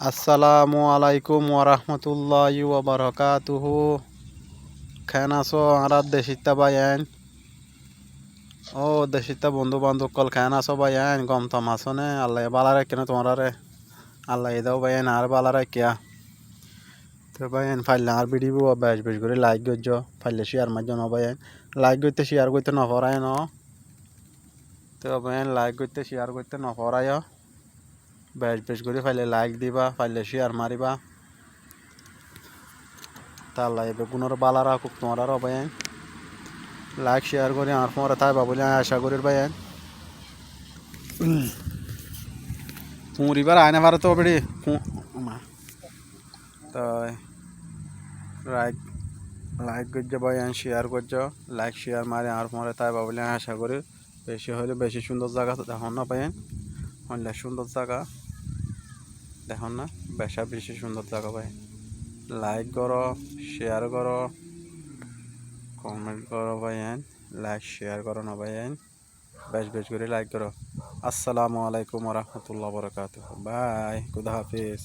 আসসালামু আলাইকুম ওরহমতুল্লাহি ওয়াবারাকাতুহু। কেন আছো আর দেশিতা বাইন? ও দেশিতা বন্ধু বান্ধব কল কেন আছো বাইন? গম তম আছো নে? আল্লাহ বালারে কেন তোমার আল্লাহ দাও বাইন আর বালারে কিয়া তো বাইন ফাইলে আর ভিডিও বেশ বেশ করে লাইক করছো, ফাইলে শেয়ার মারছো না বাইন? লাইক করতে শেয়ার করতে না পড়ায় ন? তো বাইন লাইক করতে শেয়ার করতে না পড়ায়, বেশ বেশ করে ফাইলে লাইক দিবা, ফাইলে শেয়ার মারিবা। তাল্লা এবে গুণর বালারা খুব তোমার বাইন লাইক শেয়ার করে আর পরে তাই বলে আশা করি বাইন পুরিবার আয়না ভারত বেড়ি তাই লাইক লাইক করছো বাইন, শেয়ার করছো, লাইক শেয়ার মারে আর পরে তাই বলে আশা করি। বেশি হলে বেশি সুন্দর জায়গা দেখুন না বাইন, হলে সুন্দর জায়গা দেখুন না, বেশা বেশি সুন্দর জায়গা বাইন। লাইক করো, শেয়ার করো, কমেন্ট করো বাইন, লাইক শেয়ার করো না বাইন, বেশ বেশ করে লাইক করো। আসসালামু আলাইকুম রহমতুল্লাহ বরকাত। বাই, খুদা হাফিজ।